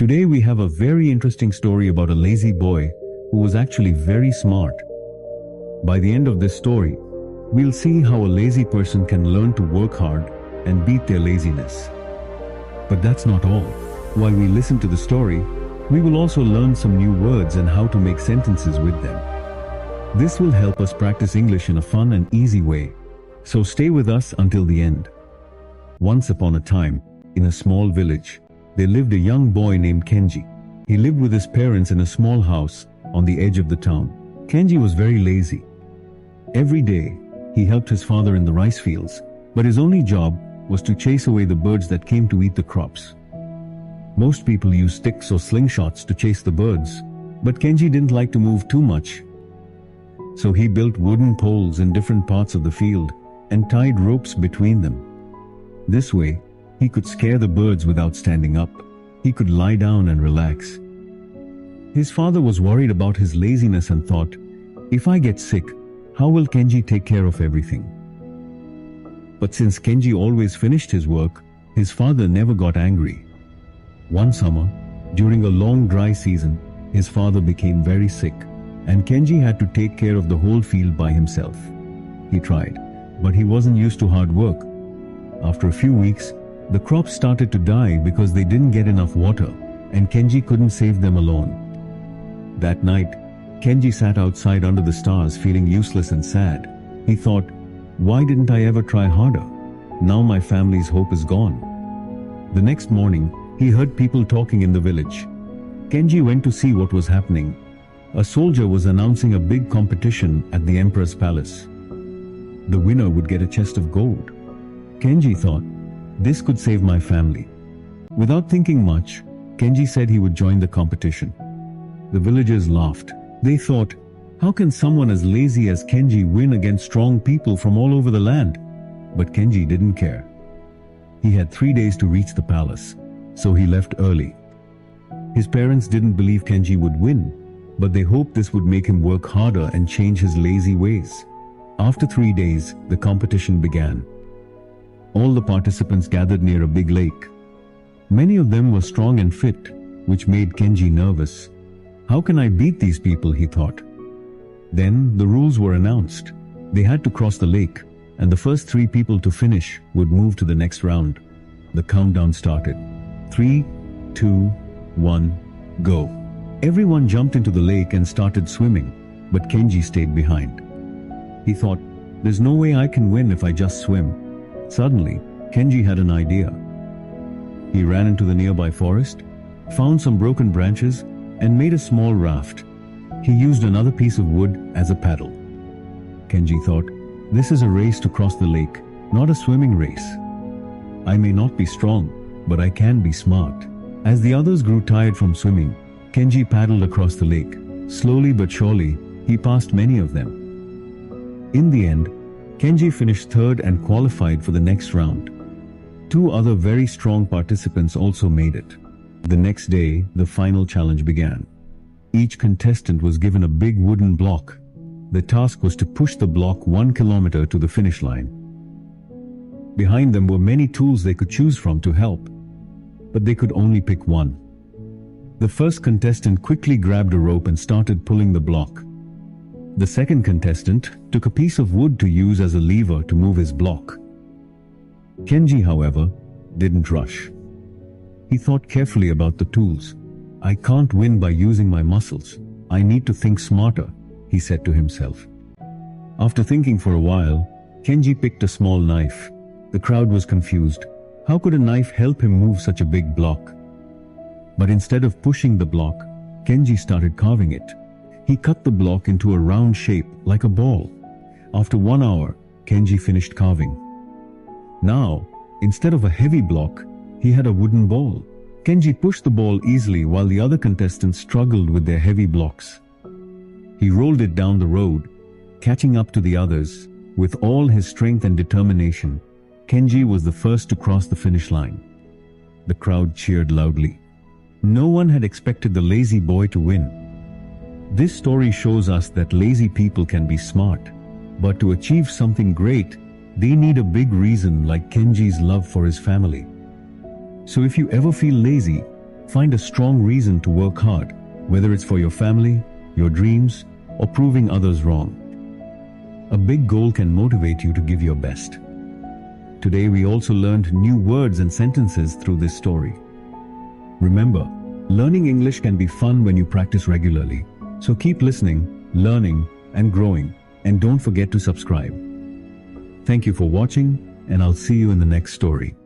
Today we have a very interesting story about a lazy boy who was actually very smart. By the end of this story, we'll see how a lazy person can learn to work hard and beat their laziness. But that's not all. While we listen to the story, we will also learn some new words and how to make sentences with them. This will help us practice English in a fun and easy way. So stay with us until the end. Once upon a time, in a small village, there lived a young boy named Kenji. He lived with his parents in a small house on the edge of the town. Kenji was very lazy. Every day, he helped his father in the rice fields, but his only job was to chase away the birds that came to eat the crops. Most people use sticks or slingshots to chase the birds, but Kenji didn't like to move too much. So he built wooden poles in different parts of the field and tied ropes between them. This way, he could scare the birds without standing up. He could lie down and relax. His father was worried about his laziness and thought, if I get sick, how will Kenji take care of everything? But since Kenji always finished his work, his father never got angry. One summer, during a long dry season, his father became very sick, and Kenji had to take care of the whole field by himself. He tried, but he wasn't used to hard work. After a few weeks, the crops started to die because they didn't get enough water, and Kenji couldn't save them alone. That night, Kenji sat outside under the stars feeling useless and sad. He thought, why didn't I ever try harder? Now my family's hope is gone. The next morning, he heard people talking in the village. Kenji went to see what was happening. A soldier was announcing a big competition at the emperor's palace. The winner would get a chest of gold. Kenji thought, this could save my family. Without thinking much, Kenji said he would join the competition. The villagers laughed. They thought, how can someone as lazy as Kenji win against strong people from all over the land? But Kenji didn't care. He had 3 days to reach the palace, so he left early. His parents didn't believe Kenji would win, but they hoped this would make him work harder and change his lazy ways. After 3 days, the competition began. All the participants gathered near a big lake. Many of them were strong and fit, which made Kenji nervous. How can I beat these people, he thought. Then the rules were announced. They had to cross the lake, and the first 3 people to finish would move to the next round. The countdown started. 3, 2, 1, go. Everyone jumped into the lake and started swimming, but Kenji stayed behind. He thought, there's no way I can win if I just swim. Suddenly, Kenji had an idea. He ran into the nearby forest, found some broken branches, and made a small raft. He used another piece of wood as a paddle. Kenji thought, this is a race to cross the lake, not a swimming race. I may not be strong, but I can be smart. As the others grew tired from swimming, Kenji paddled across the lake. Slowly but surely, he passed many of them. In the end, Kenji finished third and qualified for the next round. 2 other very strong participants also made it. The next day, the final challenge began. Each contestant was given a big wooden block. The task was to push the block 1 kilometer to the finish line. Behind them were many tools they could choose from to help, but they could only pick one. The first contestant quickly grabbed a rope and started pulling the block. The second contestant took a piece of wood to use as a lever to move his block. Kenji, however, didn't rush. He thought carefully about the tools. I can't win by using my muscles. I need to think smarter, he said to himself. After thinking for a while, Kenji picked a small knife. The crowd was confused. How could a knife help him move such a big block? But instead of pushing the block, Kenji started carving it. He cut the block into a round shape like a ball. After 1 hour, Kenji finished carving. Now, instead of a heavy block, he had a wooden ball. Kenji pushed the ball easily while the other contestants struggled with their heavy blocks. He rolled it down the road, catching up to the others. With all his strength and determination, Kenji was the first to cross the finish line. The crowd cheered loudly. No one had expected the lazy boy to win. This story shows us that lazy people can be smart, but to achieve something great, they need a big reason like Kenji's love for his family. So if you ever feel lazy, Find a strong reason to work hard, whether it's for your family, your dreams, or proving others wrong. A big goal can motivate you to give your best. Today we also learned new words and sentences through this story. Remember, learning English can be fun when you practice regularly. So keep listening, learning, and growing, and don't forget to subscribe. Thank you for watching, and I'll see you in the next story.